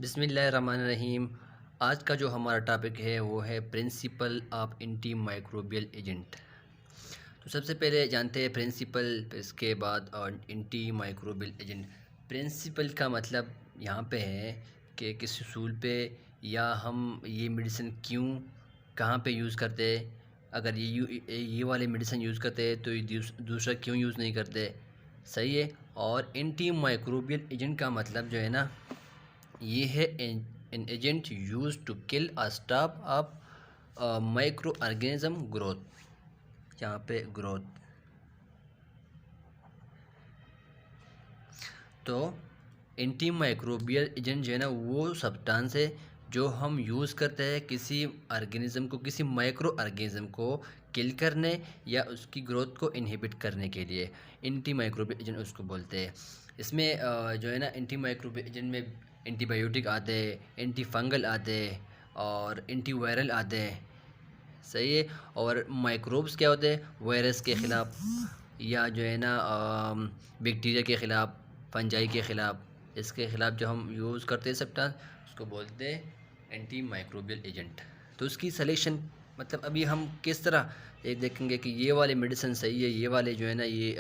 बिस्मिल्लाहिर्रहमानिर्रहीम। आज का जो हमारा टॉपिक है वो है principle of anti microbial agent. तो सबसे पहले जानते हैं प्रिंसिपल, इसके बाद और एंटी माइक्रोबियल एजेंट। प्रिंसिपल का मतलब यहाँ पे है कि किस उसूल पे या हम ये मेडिसिन क्यों कहाँ पे यूज़ करते हैं। अगर ये वाले मेडिसिन यूज़ करते हैं तो ये दूसरा क्यों यूज़ नहीं करते। सही है। और एंटी माइक्रोबियल एजेंट का मतलब जो है ना, ये है an agent use to kill a stop of micro organism growth. यहाँ पे ग्रोथ। तो एंटी माइक्रोबियल एजेंट जो है ना, वो सब्सटेंस है जो हम यूज़ करते हैं किसी ऑर्गेनिज्म को, किसी माइक्रो ऑर्गेनिज्म को किल करने या उसकी ग्रोथ को इनहिबिट करने के लिए एंटी माइक्रोबियल एजेंट उसको बोलते हैं। इसमें जो है ना, एंटी माइक्रोबियल एजेंट में एंटीबायोटिक आते हैं, एंटी फंगल आते हैं और एंटी वायरल आते हैं। सही है। और माइक्रोब्स क्या होते हैं? वायरस के ख़िलाफ़ या जो है ना बैक्टीरिया के ख़िलाफ़, फंजाई के ख़िलाफ़, इसके ख़िलाफ़ जो हम यूज़ करते हैं सब्सटेंस, उसको बोलते हैं एंटी माइक्रोबियल एजेंट। तो उसकी सलेक्शन मतलब अभी हम किस तरह एक देखेंगे कि ये वाले मेडिसिन सही है, ये वाले जो है ना ये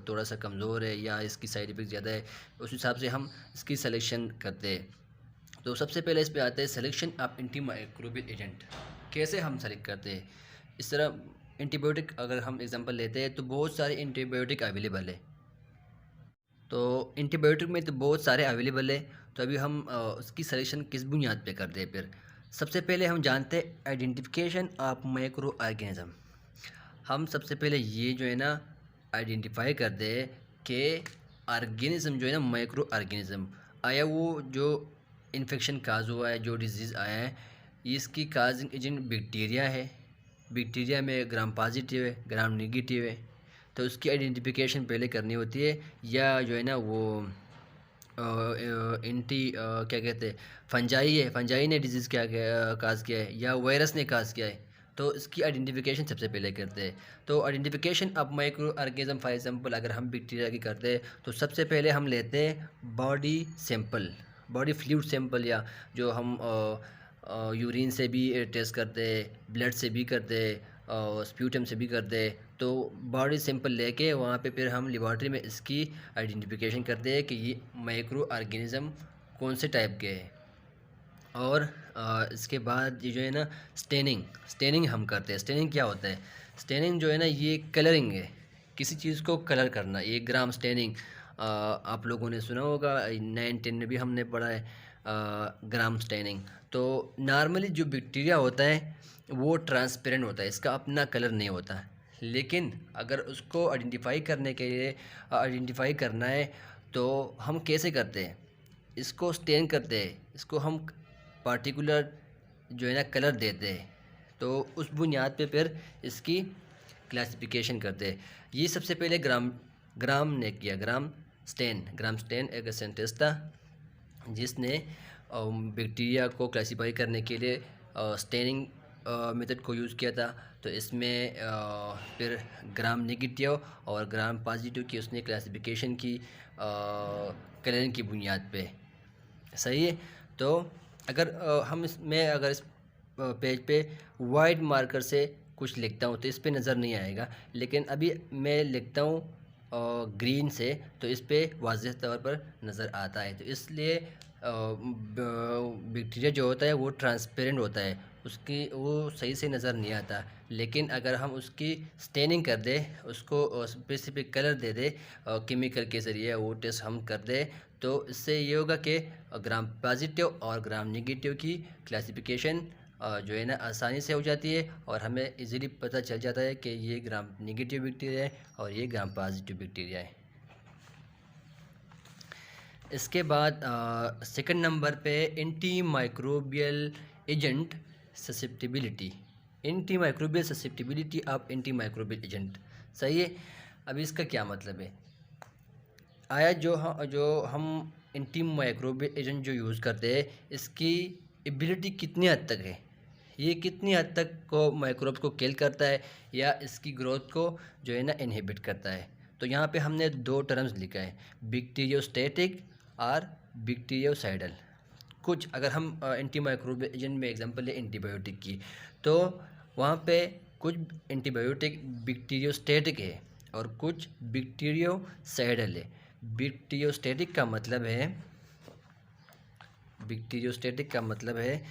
थोड़ा सा कमज़ोर है या इसकी साइड इफ़ेक्ट ज़्यादा है, उस हिसाब से हम इसकी सलेक्शन करते हैं। तो सबसे पहले इस पे आते हैं selection of anti microbial agent. कैसे हम सेलेक्ट करते हैं? इस तरह एंटीबायोटिक अगर हम एग्जांपल लेते हैं तो बहुत सारे एंटीबायोटिक अवेलेबल है। तो एंटीबायोटिक में तो बहुत सारे अवेलेबल है। तो अभी हम उसकी सिलेक्शन किस बुनियाद पे करते हैं? फिर सबसे पहले हम जानते हैं आइडेंटिफिकेशन ऑफ माइक्रो ऑर्गेनिज्म। हम सबसे पहले ये जो है ना आइडेंटिफाई करते हैं कि ऑर्गेनिज्म जो है ना, माइक्रो ऑर्गेनिज्म आया, वो जो इन्फेक्शन काज हुआ है, जो डिजीज़ आया है, इसकी काजिंग एजेंट बैक्टीरिया है। बैक्टीरिया में ग्राम पॉजिटिव है, ग्राम नेगेटिव है। तो उसकी आइडेंटिफिकेशन पहले करनी होती है। या जो है ना वो क्या कहते हैं, फंजाई है, फंजाई ने डिजीज़ क्या काज किया है या वायरस ने काज किया है। तो इसकी आइडेंटिफिकेशन सबसे पहले करते हैं। तो identification of micro organism, for example अगर हम बैक्टीरिया की करते हैं तो सबसे पहले हम लेते हैं body sample, body fluid sample, या जो हम यूरिन से भी टेस्ट करते हैं, ब्लड से भी करते हैं और स्प्यूटम से भी करते हैं। तो बॉडी सैंपल लेके वहाँ पे फिर हम लेबॉर्ट्री में इसकी आइडेंटिफिकेशन करते हैं कि ये माइक्रो ऑर्गेनिज्म कौन से टाइप के हैं। और इसके बाद ये जो है ना स्टेनिंग हम करते हैं। स्टेनिंग क्या होता है? स्टेनिंग जो है ना, ये कलरिंग है, किसी चीज़ को कलर करना। ये ग्राम स्टेनिंग आप लोगों ने सुना होगा, 9-10 में भी हमने पढ़ा है ग्राम स्टेनिंग। तो नॉर्मली जो बैक्टीरिया होता है वो ट्रांसपेरेंट होता है, इसका अपना कलर नहीं होता है। लेकिन अगर उसको आइडेंटिफाई करने के लिए आइडेंटिफाई करना है तो हम कैसे करते हैं? इसको स्टेन करते हैं, इसको हम पार्टिकुलर जो है ना कलर देते हैं। तो उस बुनियाद पे फिर इसकी क्लासिफिकेशन करते हैं। ये सबसे पहले ग्राम ने किया। ग्राम स्टेन एक साइंटिस्ट था जिसने बैक्टीरिया को क्लासीफाई करने के लिए स्टेनिंग मेथड को यूज़ किया था। तो इसमें फिर ग्राम नेगेटिव और ग्राम पॉजिटिव की उसने क्लासिफिकेशन की कलरिंग की बुनियाद पे। सही है। तो अगर हम इसमें अगर इस पेज पे वाइट मार्कर से कुछ लिखता हूँ तो इस पे नज़र नहीं आएगा, लेकिन अभी मैं लिखता हूँ ग्रीन से तो इस पे वाज़ेह तौर पर नज़र आता है। तो इसलिए बैक्टीरिया जो होता है वो ट्रांसपेरेंट होता है, उसकी वो सही से नज़र नहीं आता। लेकिन अगर हम उसकी स्टेनिंग कर दें, उसको स्पेसिफिक कलर दे दें केमिकल के ज़रिए, वो टेस्ट हम कर दें, तो इससे ये होगा कि ग्राम पॉजिटिव और ग्राम नेगेटिव की क्लासिफिकेशन जो है ना आसानी से हो जाती है और हमें इजीली पता चल जाता है कि ये ग्राम नेगेटिव बैक्टीरिया है और ये ग्राम पॉजिटिव बैक्टीरिया है। इसके बाद सेकंड नंबर पे anti microbial agent susceptibility. Anti microbial susceptibility of anti microbial agent. सही है। अभी इसका क्या मतलब है? आया जो हम एंटी माइक्रोबियल एजेंट जो यूज़ करते हैं, इसकी एबिलिटी कितनी हद तक है, ये कितनी हद तक को माइक्रोब्स को किल करता है या इसकी ग्रोथ को जो है ना इनहिबिट करता है। तो यहाँ पे हमने दो टर्म्स लिखा है, बैक्टीरियोस्टैटिक और बैक्टीरियोसाइडल। कुछ अगर हम एंटी माइक्रोबियल एजेंट में एग्जांपल ले एंटीबायोटिक की, तो वहाँ पे कुछ एंटीबायोटिक बैक्टीरियोस्टैटिक है और कुछ बैक्टीरियोसाइडल है। बैक्टीरियोस्टैटिक का मतलब है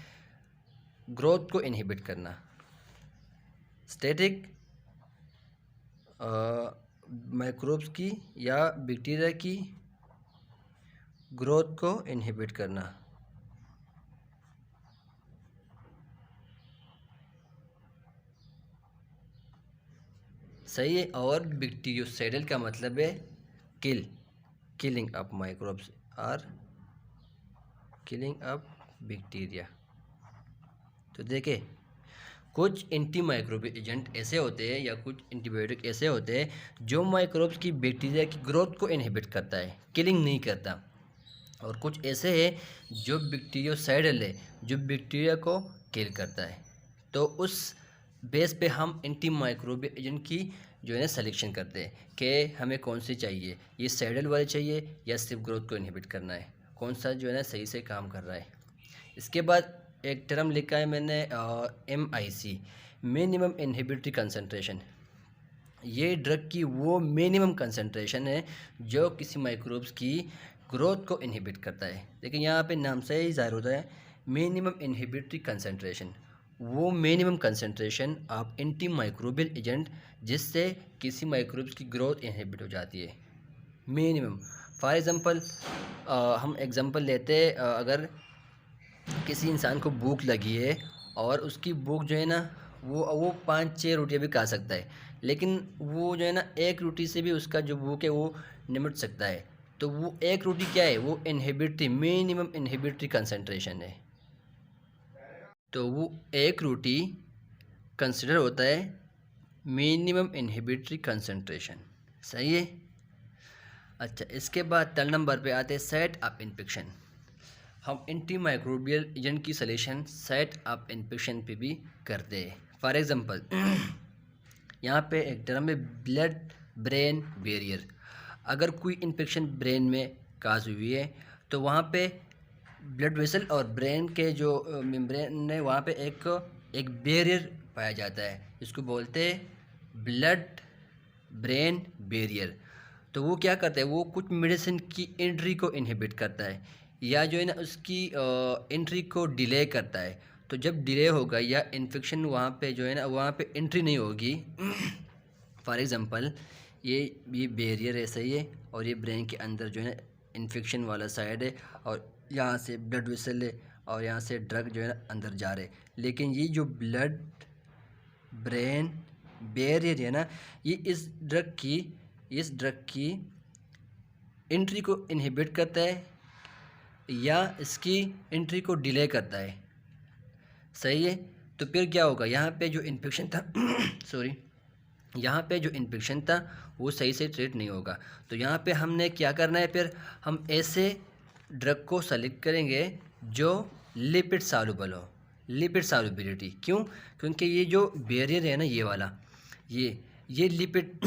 ग्रोथ को इनहिबिट करना। स्टैटिक माइक्रोब्स की या बैक्टीरिया की ग्रोथ को इनहिबिट करना। सही है। और बैक्टीरियोसाइडल का मतलब है किलिंग ऑफ माइक्रोब्स और किलिंग ऑफ बैक्टीरिया। तो देखिए, कुछ एंटी माइक्रोबियल एजेंट ऐसे होते हैं या कुछ एंटीबायोटिक ऐसे होते हैं जो माइक्रोब्स की बैक्टीरिया की ग्रोथ को इनहिबिट करता है, किलिंग नहीं करता। और कुछ ऐसे हैं जो बैक्टीरियोसाइडल है, जो बैक्टीरिया को किल करता है। तो उस बेस पे हम एंटी माइक्रोबियल एजेंट की जो है ना सिलेक्शन करते हैं कि हमें कौन सी चाहिए, ये साइडल वाले चाहिए या सिर्फ ग्रोथ को इनहिबिट करना है, कौन सा जो है ना सही से काम कर रहा है। इसके बाद एक टर्म लिखा है मैंने MIC, मिनिमम इनहिबिटरी कंसंट्रेशन। ये ड्रग की वो मिनिमम कंसंट्रेशन है जो किसी माइक्रोब्स की ग्रोथ को इनहिबिट करता है। लेकिन यहाँ पे नाम से ही ज़ाहिर होता है मिनिमम इनहिबिटरी कंसंट्रेशन, वो minimum concentration of anti microbial agent जिससे किसी माइक्रोब्स की ग्रोथ इनहिबिट हो जाती है, मिनिमम। फॉर एग्ज़ाम्पल हम एग्ज़ाम्पल लेते हैं, अगर किसी इंसान को भूख लगी है और उसकी भूख जो है ना वो 5-6 रोटियाँ भी खा सकता है, लेकिन वो जो है ना एक रोटी से भी उसका जो भूख है वो निमट सकता है। तो वो एक रोटी क्या है, वो इनहिबिटरी मिनिमम इनहिबिटरी कंसंट्रेशन है। तो वो एक रोटी कंसिडर होता है मिनिमम इनहिबिटरी कंसंट्रेशन। सही है। अच्छा, इसके बाद थर्ड नंबर पे आते हैं सेट ऑफ इन्फेक्शन। हम एंटी माइक्रोबियल एजेंट की सलेक्शन सेट ऑफ इन्फेक्शन पे भी करते हैं। फॉर एग्जांपल यहाँ पे एक टर्म है ब्लड ब्रेन बैरियर। अगर कोई इन्फेक्शन ब्रेन में काज हुई है तो वहाँ पे ब्लड वेसल और ब्रेन के जो मेम्ब्रेन है वहाँ पे एक बैरियर पाया जाता है, इसको बोलते हैं ब्लड ब्रेन बैरियर। तो वो क्या करता है, वो कुछ मेडिसिन की एंट्री को इनहिबिट करता है या जो है ना उसकी एंट्री को डिले करता है। तो जब डिले होगा या इन्फेक्शन वहाँ पे जो है ना वहाँ पे एंट्री नहीं होगी फॉर एग्ज़ाम्पल ये बैरियर ऐसा ही है और ये ब्रेन के अंदर जो है ना इन्फेक्शन वाला साइड है और यहाँ से ब्लड वेसल है और यहाँ से ड्रग जो है ना अंदर जा रहे, लेकिन ये जो ब्लड ब्रेन बैरियर है ना ये इस ड्रग की एंट्री को इनहिबिट करता है या इसकी एंट्री को डिले करता है। सही है। तो फिर क्या होगा, यहाँ पे जो इन्फेक्शन था सॉरी, यहाँ पे जो इन्फेक्शन था वो सही से ट्रीट नहीं होगा। तो यहाँ पे हमने क्या करना है, फिर हम ऐसे ड्रग को सेलेक्ट करेंगे जो लिपिड सॉल्युबल हो, लिपिड सॉल्युबिलिटी। क्यों? क्योंकि ये जो बैरियर है ना ये वाला ये लिपिड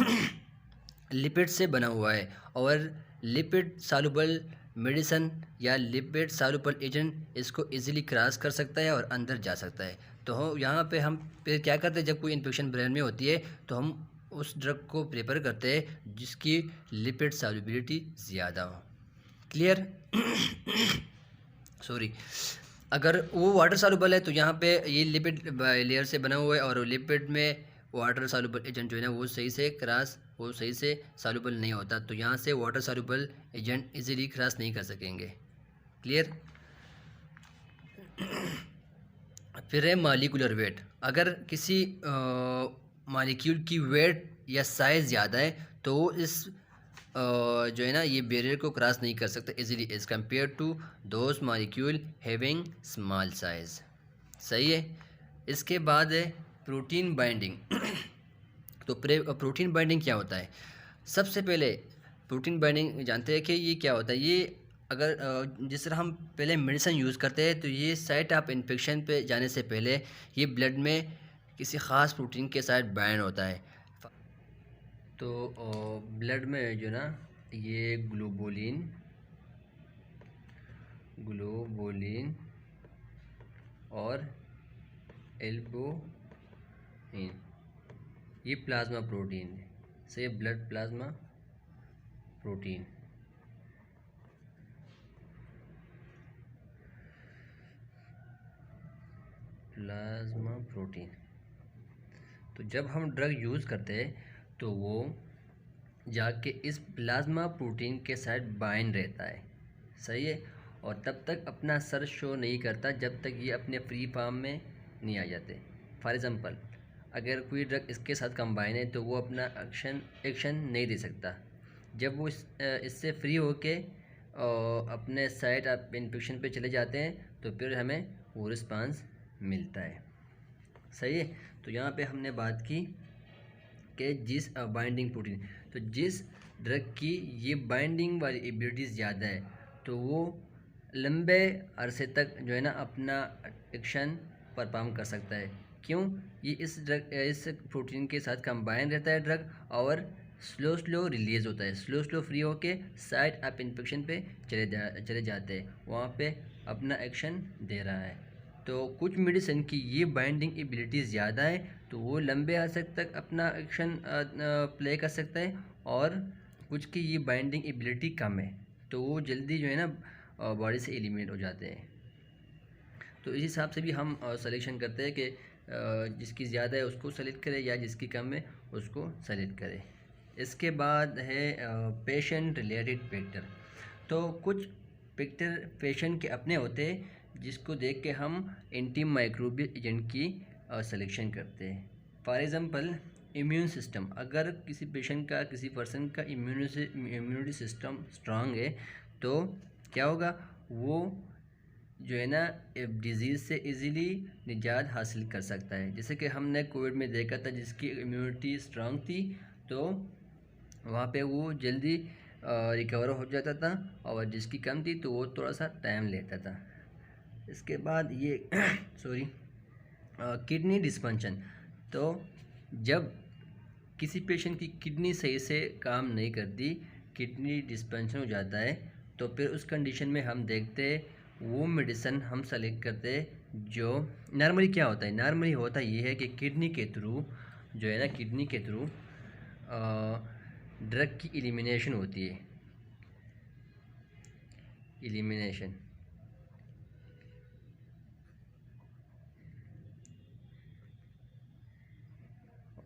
लिपिड से बना हुआ है और लिपिड सॉल्युबल मेडिसिन या लिपिड सॉल्युबल एजेंट इसको इजीली क्रॉस कर सकता है और अंदर जा सकता है। तो यहाँ पे हम फिर क्या करते हैं, जब कोई इन्फेक्शन ब्रेन में होती है तो हम उस ड्रग को प्रेफर करते हैं जिसकी लिपिड सॉल्युबिलिटी ज़्यादा हो। क्लियर? सॉरी, अगर वो वाटर सॉल्युबल है तो यहाँ पे ये लिपिड लेयर से बना हुआ है और लिपिड में वाटर सॉल्युबल एजेंट जो है ना वो सही से सॉल्युबल नहीं होता, तो यहाँ से water soluble agent easily cross नहीं कर सकेंगे। क्लियर? फिर है मॉलिक्यूलर वेट। अगर किसी मॉलिक्यूल की वेट या साइज़ ज़्यादा है तो वो इस जो है ना ये बैरियर को क्रॉस नहीं कर सकता easily as compare to those molecule having small size. सही है। इसके बाद है प्रोटीन बाइंडिंग। तो प्रोटीन बाइंडिंग क्या होता है? सबसे पहले प्रोटीन बाइंडिंग जानते हैं कि ये क्या होता है। ये अगर जिस तरह हम पहले मेडिसिन यूज़ करते हैं तो ये साइट ऑफ इन्फेक्शन पे जाने से पहले ये ब्लड में किसी ख़ास प्रोटीन के साथ बाइंड होता है। तो ब्लड में जो ना ये ग्लोबुलिन और एल्बुमिन, ये प्लाज्मा प्रोटीन है, से blood plasma protein. Plasma protein, तो जब हम ड्रग यूज़ करते हैं तो वो जाके इस प्लाज्मा प्रोटीन के साथ बाइंड रहता है, सही है, और तब तक अपना असर शो नहीं करता जब तक ये अपने फ्री फॉर्म में नहीं आ जाते। फॉर एग्ज़ाम्पल, अगर कोई ड्रग इसके साथ कंबाइन है तो वो अपना एक्शन नहीं दे सकता। जब वो इससे फ्री होके अपने साइट ऑफ इन्फेक्शन पे चले जाते हैं तो फिर हमें वो रिस्पांस मिलता है, सही है। तो यहाँ पे हमने बात की कि जिस बाइंडिंग प्रोटीन, तो जिस ड्रग की ये बाइंडिंग वाली एबिलिटीज़ ज़्यादा है तो वो लंबे अरसे तक जो है ना अपना एक्शन परफॉर्म कर सकता है। क्यों? ये इस प्रोटीन के साथ कंबाइन रहता है ड्रग, और स्लो रिलीज़ होता है, स्लो फ्री होके साइट ऑफ इन्फेक्शन पे चले जाते हैं, वहाँ पे अपना एक्शन दे रहा है। तो कुछ मेडिसिन की ये बाइंडिंग एबिलिटी ज़्यादा है तो वो लंबे अरसे तक अपना एक्शन प्ले कर सकता है, और कुछ की ये बाइंडिंग एबिलिटी कम है तो वो जल्दी जो है ना बॉडी से एलिमिनेट हो जाते हैं। तो इस हिसाब से भी हम सिलेक्शन करते हैं कि जिसकी ज़्यादा है उसको सेलेक्ट करें या जिसकी कम है उसको सेलेक्ट करें। इसके बाद है पेशेंट रिलेटेड फैक्टर। तो कुछ फैक्टर पेशेंट के अपने होते हैं जिसको देख के हम एंटी माइक्रोबियल एजेंट की सिलेक्शन करते हैं। फॉर एग्ज़ाम्पल, इम्यून सिस्टम, अगर किसी पेशेंट का, किसी पर्सन का इम्यूनिटी सिस्टम स्ट्रांग है तो क्या होगा, वो जो है ना डिज़ीज़ से इजीली निजात हासिल कर सकता है। जैसे कि हमने कोविड में देखा था, जिसकी इम्यूनिटी स्ट्रांग थी तो वहाँ पे वो जल्दी रिकवर हो जाता था, और जिसकी कम थी तो वो थोड़ा सा टाइम लेता था। इसके बाद ये सॉरी किडनी डिस्फंक्शन, तो जब किसी पेशेंट की किडनी सही से काम नहीं करती, किडनी डिस्फंक्शन हो जाता है, तो फिर उस कंडीशन में हम देखते हैं वो मेडिसिन हम सेलेक्ट करते हैं। जो नॉर्मली क्या होता है, नॉर्मली होता ये है कि किडनी के थ्रू जो है ना, किडनी के थ्रू ड्रग की एलिमिनेशन होती है, एलिमिनेशन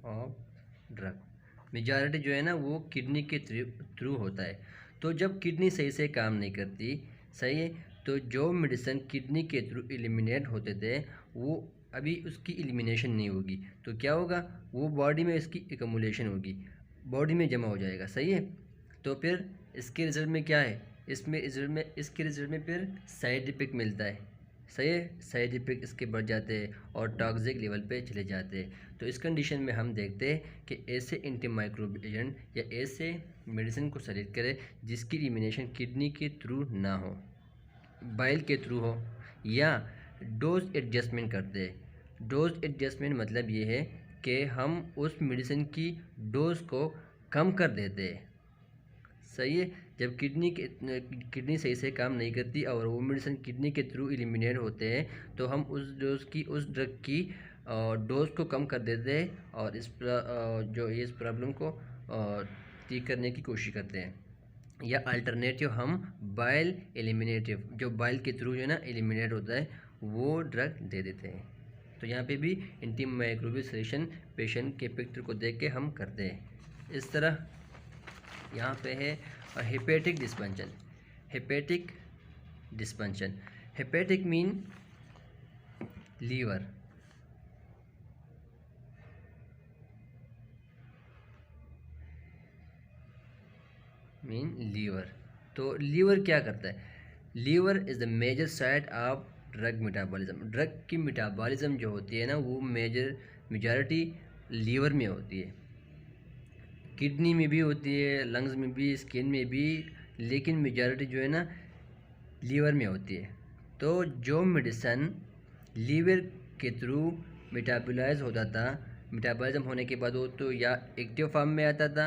ऑफ ड्रग, मेजॉरिटी जो है ना वो किडनी के थ्रू होता है। तो जब किडनी सही से काम नहीं करती, सही है, तो जो मेडिसिन किडनी के थ्रू एलिमिनेट होते थे वो अभी उसकी एलिमिनेशन नहीं होगी, तो क्या होगा, वो बॉडी में इसकी एकमुलेशन होगी, बॉडी में जमा हो जाएगा, सही है। तो फिर इसके रिजल्ट में क्या है, इसके रिजल्ट में फिर साइड इफेक्ट मिलता है, सही है, साइड इफेक्ट इसके बढ़ जाते हैं और टॉक्सिक लेवल पे चले जाते हैं। तो इस कंडीशन में हम देखते हैं कि ऐसे एंटी माइक्रोबियल एजेंट या ऐसे मेडिसिन को सेलेक्ट करें जिसकी एलिमिनेशन किडनी के थ्रू ना हो, बाइल के थ्रू हो, या डोज एडजस्टमेंट करते हैं। डोज एडजस्टमेंट मतलब ये है कि हम उस मेडिसिन की डोज को कम कर देते हैं, सही है। जब किडनी सही से काम नहीं करती और वो मेडिसिन किडनी के थ्रू एलिमिनेट होते हैं तो हम उस ड्रग की डोज को कम कर देते हैं और इस प्रॉब्लम को ठीक करने की कोशिश करते हैं। या अल्टरनेटिव हम बाइल एलिमिनेटिव, जो बाइल के थ्रू जो है ना एलिमिनेट होता है, वो ड्रग दे देते हैं। तो यहाँ पे भी एंटी माइक्रोबियल सिलेक्शन पेशेंट के पिक्चर को देख के हम करते हैं। इस तरह यहाँ पे है hepatic dysfunction. Hepatic dysfunction, hepatic mean liver, तो लीवर क्या करता है, liver is the major site of drug metabolism. Drug की मेटाबॉलिज्म जो होती है ना वो मेजॉरिटी लीवर में होती है, किडनी में भी होती है, लंग्स में भी, स्किन में भी, लेकिन मेजॉरिटी जो है ना लीवर में होती है। तो जो मेडिसन लीवर के थ्रू मेटाबोलाइज होता था, मेटाबॉलिज्म होने के बाद वो तो या एक्टिव फॉर्म में आता था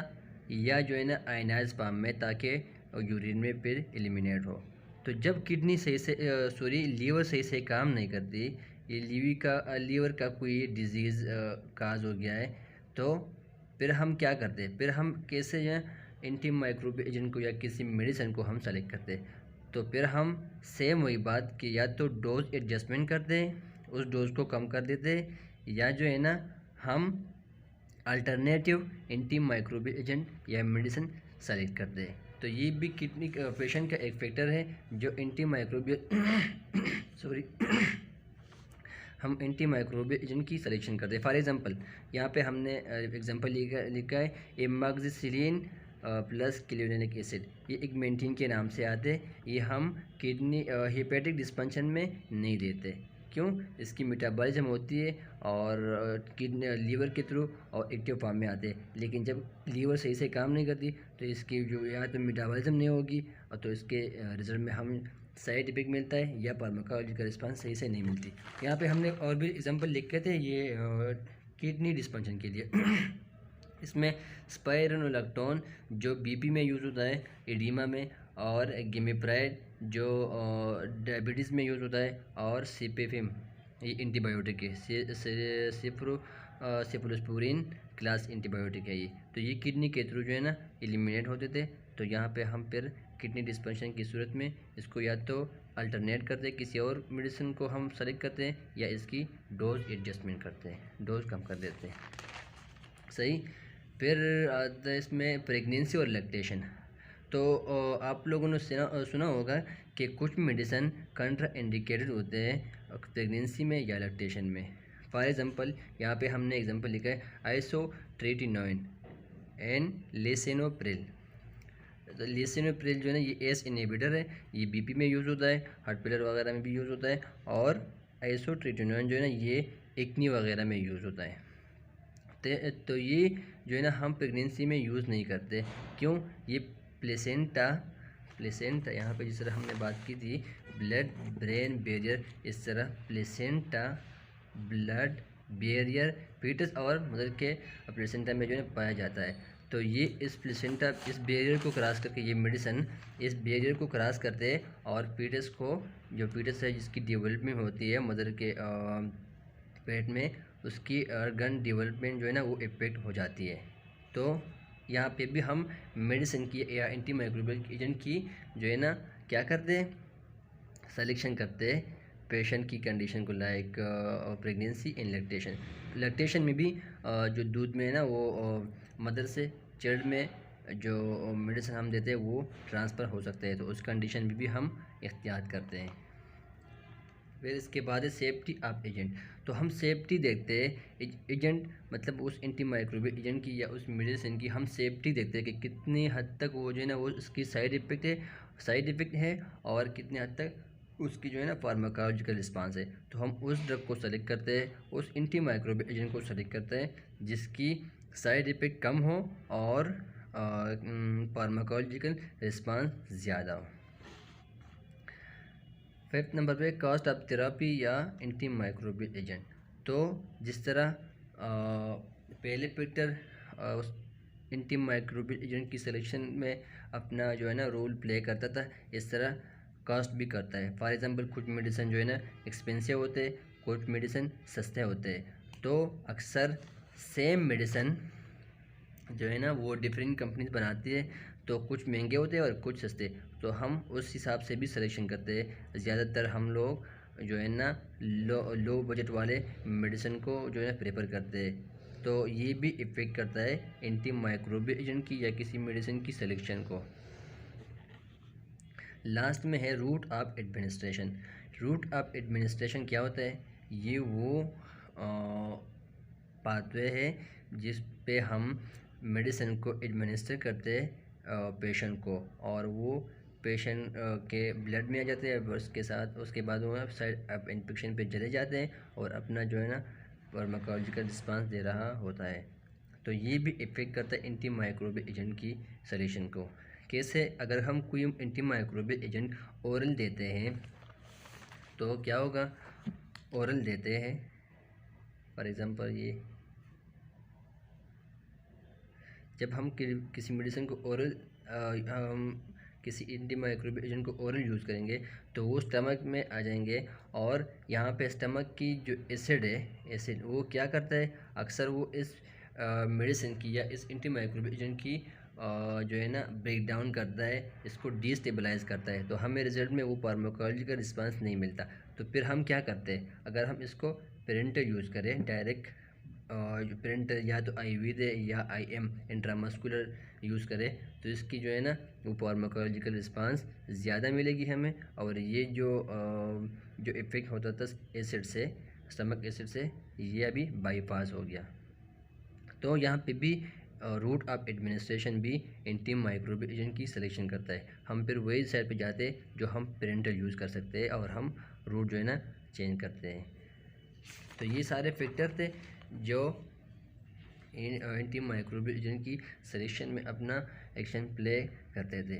या जो है ना आयनाइज फॉर्म में, ताकि यूरिन में फिर एलिमिनेट हो। तो जब किडनी सही से लीवर सही से काम नहीं करती, ये लीवर का कोई डिजीज़ काज हो गया है, तो फिर हम क्या करते हैं, फिर हम कैसे जो है एंटी माइक्रोबियल एजेंट को या किसी मेडिसिन को हम सेलेक्ट करते हैं। तो फिर हम सेम वही बात कि या तो डोज एडजस्टमेंट करते हैं, उस डोज को कम कर देते हैं, या जो है ना हम अल्टरनेटिव एंटी माइक्रोबियल एजेंट या मेडिसिन सेलेक्ट करते हैं। तो ये भी किडनी पेशेंट का एक फैक्टर है जो एंटी माइक्रोबियल सॉरी हम एंटी माइक्रोबियल एजेंट की सिलेक्शन करते हैं। फॉर एग्जांपल यहाँ पे हमने एग्जांपल लिखा है एमाक्सिसिलिन प्लस क्लिनिक एसिड, ये एक मेंटेन के नाम से आते हैं। ये हम किडनी हेपेटिक डिस्फंक्शन में नहीं देते, क्यों? इसकी मेटाबॉलिज्म होती है और किडनी लीवर के थ्रू और एक्टिव फॉर्म में आते हैं। लेकिन जब लीवर सही से काम नहीं करती तो इसकी जो या तो मेटाबॉलिज्म नहीं होगी और तो इसके रिजल्ट में हम साइड इफेक्ट मिलता है या फार्माकोलॉजिकल रिस्पांस सही से नहीं मिलती। यहाँ पे हमने और भी एग्जांपल लिखे थे ये किडनी डिस्फंक्शन के लिए इसमें स्पाइरोनोलैक्टोन जो बीपी में यूज़ होता है एडिमा में, और गिमिप्राइड जो डायबिटीज़ में यूज़ होता है, और सिपेफिम ये एंटीबायोटिक है, सेफलोस्पोरिन क्लास एंटीबायोटिक है ये। तो ये किडनी के थ्रू जो है ना एलिमिनेट होते थे। तो यहाँ पे हम फिर किडनी डिस्फंक्शन की सूरत में इसको या तो अल्टरनेट करते हैं, किसी और मेडिसिन को हम सेलेक्ट करते हैं, या इसकी डोज एडजस्टमेंट करते हैं, डोज कम कर देते हैं। सही। फिर आता है इसमें प्रेगनेंसी और लैक्टेशन। तो आप लोगों ने सुना होगा कि कुछ मेडिसिन कंट्रा इंडिकेटेड होते हैं प्रेगनेंसी में या लैक्टेशन में। फॉर एग्जांपल यहाँ पे हमने एग्जांपल लिखा है आइसोट्रेटिनोइन एंड लिसिनोप्रिल। तो लिसिनोप्रिल जो है ना ये एस इनहिबिटर है, ये बीपी में यूज़ होता है, हार्ट फेलियर वगैरह में भी यूज़ होता है, और आइसोट्रेटिनोइन जो है ना ये एक्नी वगैरह में यूज़ होता है। तो ये जो है ना हम प्रेगनेंसी में यूज़ नहीं करते, क्यों? ये प्लेसेंटा यहाँ पे जिस तरह हमने बात की थी ब्लड ब्रेन बैरियर, इस तरह प्लेसेंटा ब्लड बैरियर फीटस और मदर के प्लेसेंटा में जो है पाया जाता है। तो ये इस प्लेसेंटा इस बैरियर को क्रॉस करके ये मेडिसिन इस बैरियर को क्रॉस करते हैं और फीटस को, जो फीटस है जिसकी डेवलपमेंट होती है मदर के पेट में, उसकी अर्गन डेवलपमेंट जो है ना वो इफेक्ट हो जाती है। तो यहाँ पे भी हम मेडिसिन की या एंटी माइक्रोबियल एजेंट की जो है ना क्या करते हैं, सिलेक्शन करते हैं पेशेंट की कंडीशन को, like pregnancy and lactation. Lactation में भी जो दूध में है ना वो मदर से चाइल्ड में जो मेडिसिन हम देते हैं वो ट्रांसफ़र हो सकते हैं, तो उस कंडीशन में भी हम एहतियात करते हैं। फिर इसके बाद है सेफ्टी ऑफ एजेंट। तो हम सेफ्टी देखते हैं एजेंट, मतलब उस एंटी माइक्रोबियल एजेंट की या उस मेडिसिन की हम सेफ्टी देखते हैं कि कितनी हद तक वो जो है ना वो उसकी साइड इफ़ेक्ट है और कितने हद तक उसकी जो है ना फार्माकोलॉजिकल रिस्पांस है। तो हम उस ड्रग को सेलेक्ट करते हैं, उस एंटी माइक्रोबियल एजेंट को सेलेक्ट करते हैं जिसकी साइड इफ़ेक्ट कम हो और फार्माकोलॉजिकल रिस्पांस ज़्यादा हो। फिफ्थ नंबर पे कॉस्ट ऑफ थेरेपी या एंटी माइक्रोबियल एजेंट। तो जिस तरह पहले फैक्टर उस एंटी माइक्रोबियल एजेंट की सिलेक्शन में अपना जो है ना रोल प्ले करता था, इस तरह कॉस्ट भी करता है। फॉर एग्जांपल कुछ मेडिसिन जो है ना एक्सपेंसिव होते हैं, कुछ मेडिसिन सस्ते होते हैं। तो अक्सर सेम मेडिसिन जो है ना वो डिफरेंट कंपनीज बनाती है, तो कुछ महंगे होते हैं और कुछ सस्ते। तो हम उस हिसाब से भी सिलेक्शन करते हैं। ज़्यादातर हम लोग जो है ना लो बजट वाले मेडिसिन को जो है ना प्रेफर करते हैं। तो ये भी इफ़ेक्ट करता है एंटी माइक्रोबियल एजेंट की या किसी मेडिसिन की सिलेक्शन को। लास्ट में है route of administration. Route of administration क्या होता है? ये वो पाथवे है जिस पे हम मेडिसिन को एडमिनिस्टर करते हैं पेशेंट को, और वो पेशेंट के ब्लड में आ जाते हैं। उसके बाद वो साइड इन्फेक्शन पे चले जाते हैं और अपना जो है ना फार्माकोलॉजिकल रिस्पांस दे रहा होता है। तो ये भी इफ़ेक्ट करता है एंटी माइक्रोबियल एजेंट की सॉल्यूशन को। कैसे? अगर हम कोई एंटी माइक्रोबियल एजेंट ओरल देते हैं तो क्या होगा? ओरल देते हैं फॉर एग्ज़ाम्पल ये जब हम किसी मेडिसिन को ओरल किसी एंटी माइक्रोबियल एजेंट को ओरल यूज़ करेंगे तो वो स्टमक में आ जाएंगे, और यहाँ पे स्टमक की जो एसिड है, एसिड वो क्या करता है, अक्सर वो इस मेडिसिन की या इस एंटी माइक्रोबियल एजेंट की जो है ना ब्रेक डाउन करता है, इसको डिस्टेबलाइज करता है, तो हमें रिजल्ट में वो फार्माकोलॉजिकल रिस्पांस नहीं मिलता। तो फिर हम क्या करते हैं, अगर हम इसको पेरेंटल यूज़ करें डायरेक्ट, पेरेंटल या तो आईवी दे या आईएम इंट्रामस्कुलर यूज़ करें, तो इसकी जो है ना वो फार्माकोलॉजिकल रिस्पांस ज़्यादा मिलेगी हमें, और ये जो इफ़ेक्ट होता था एसिड से, स्टमक एसिड से, ये अभी बाईपास हो गया। तो यहाँ पे भी रूट ऑफ एडमिनिस्ट्रेशन भी एंटी माइक्रोबियल एजेंट की सिलेक्शन करता है। हम फिर वही साइड पे जाते हैं जो हम पेरेंटल यूज़ कर सकते हैं, और हम रूट जो है ना चेंज करते हैं। तो ये सारे फैक्टर थे जो एंटी माइक्रोबियल एजेंट की सिलेक्शन में अपना एक्शन प्ले करते थे।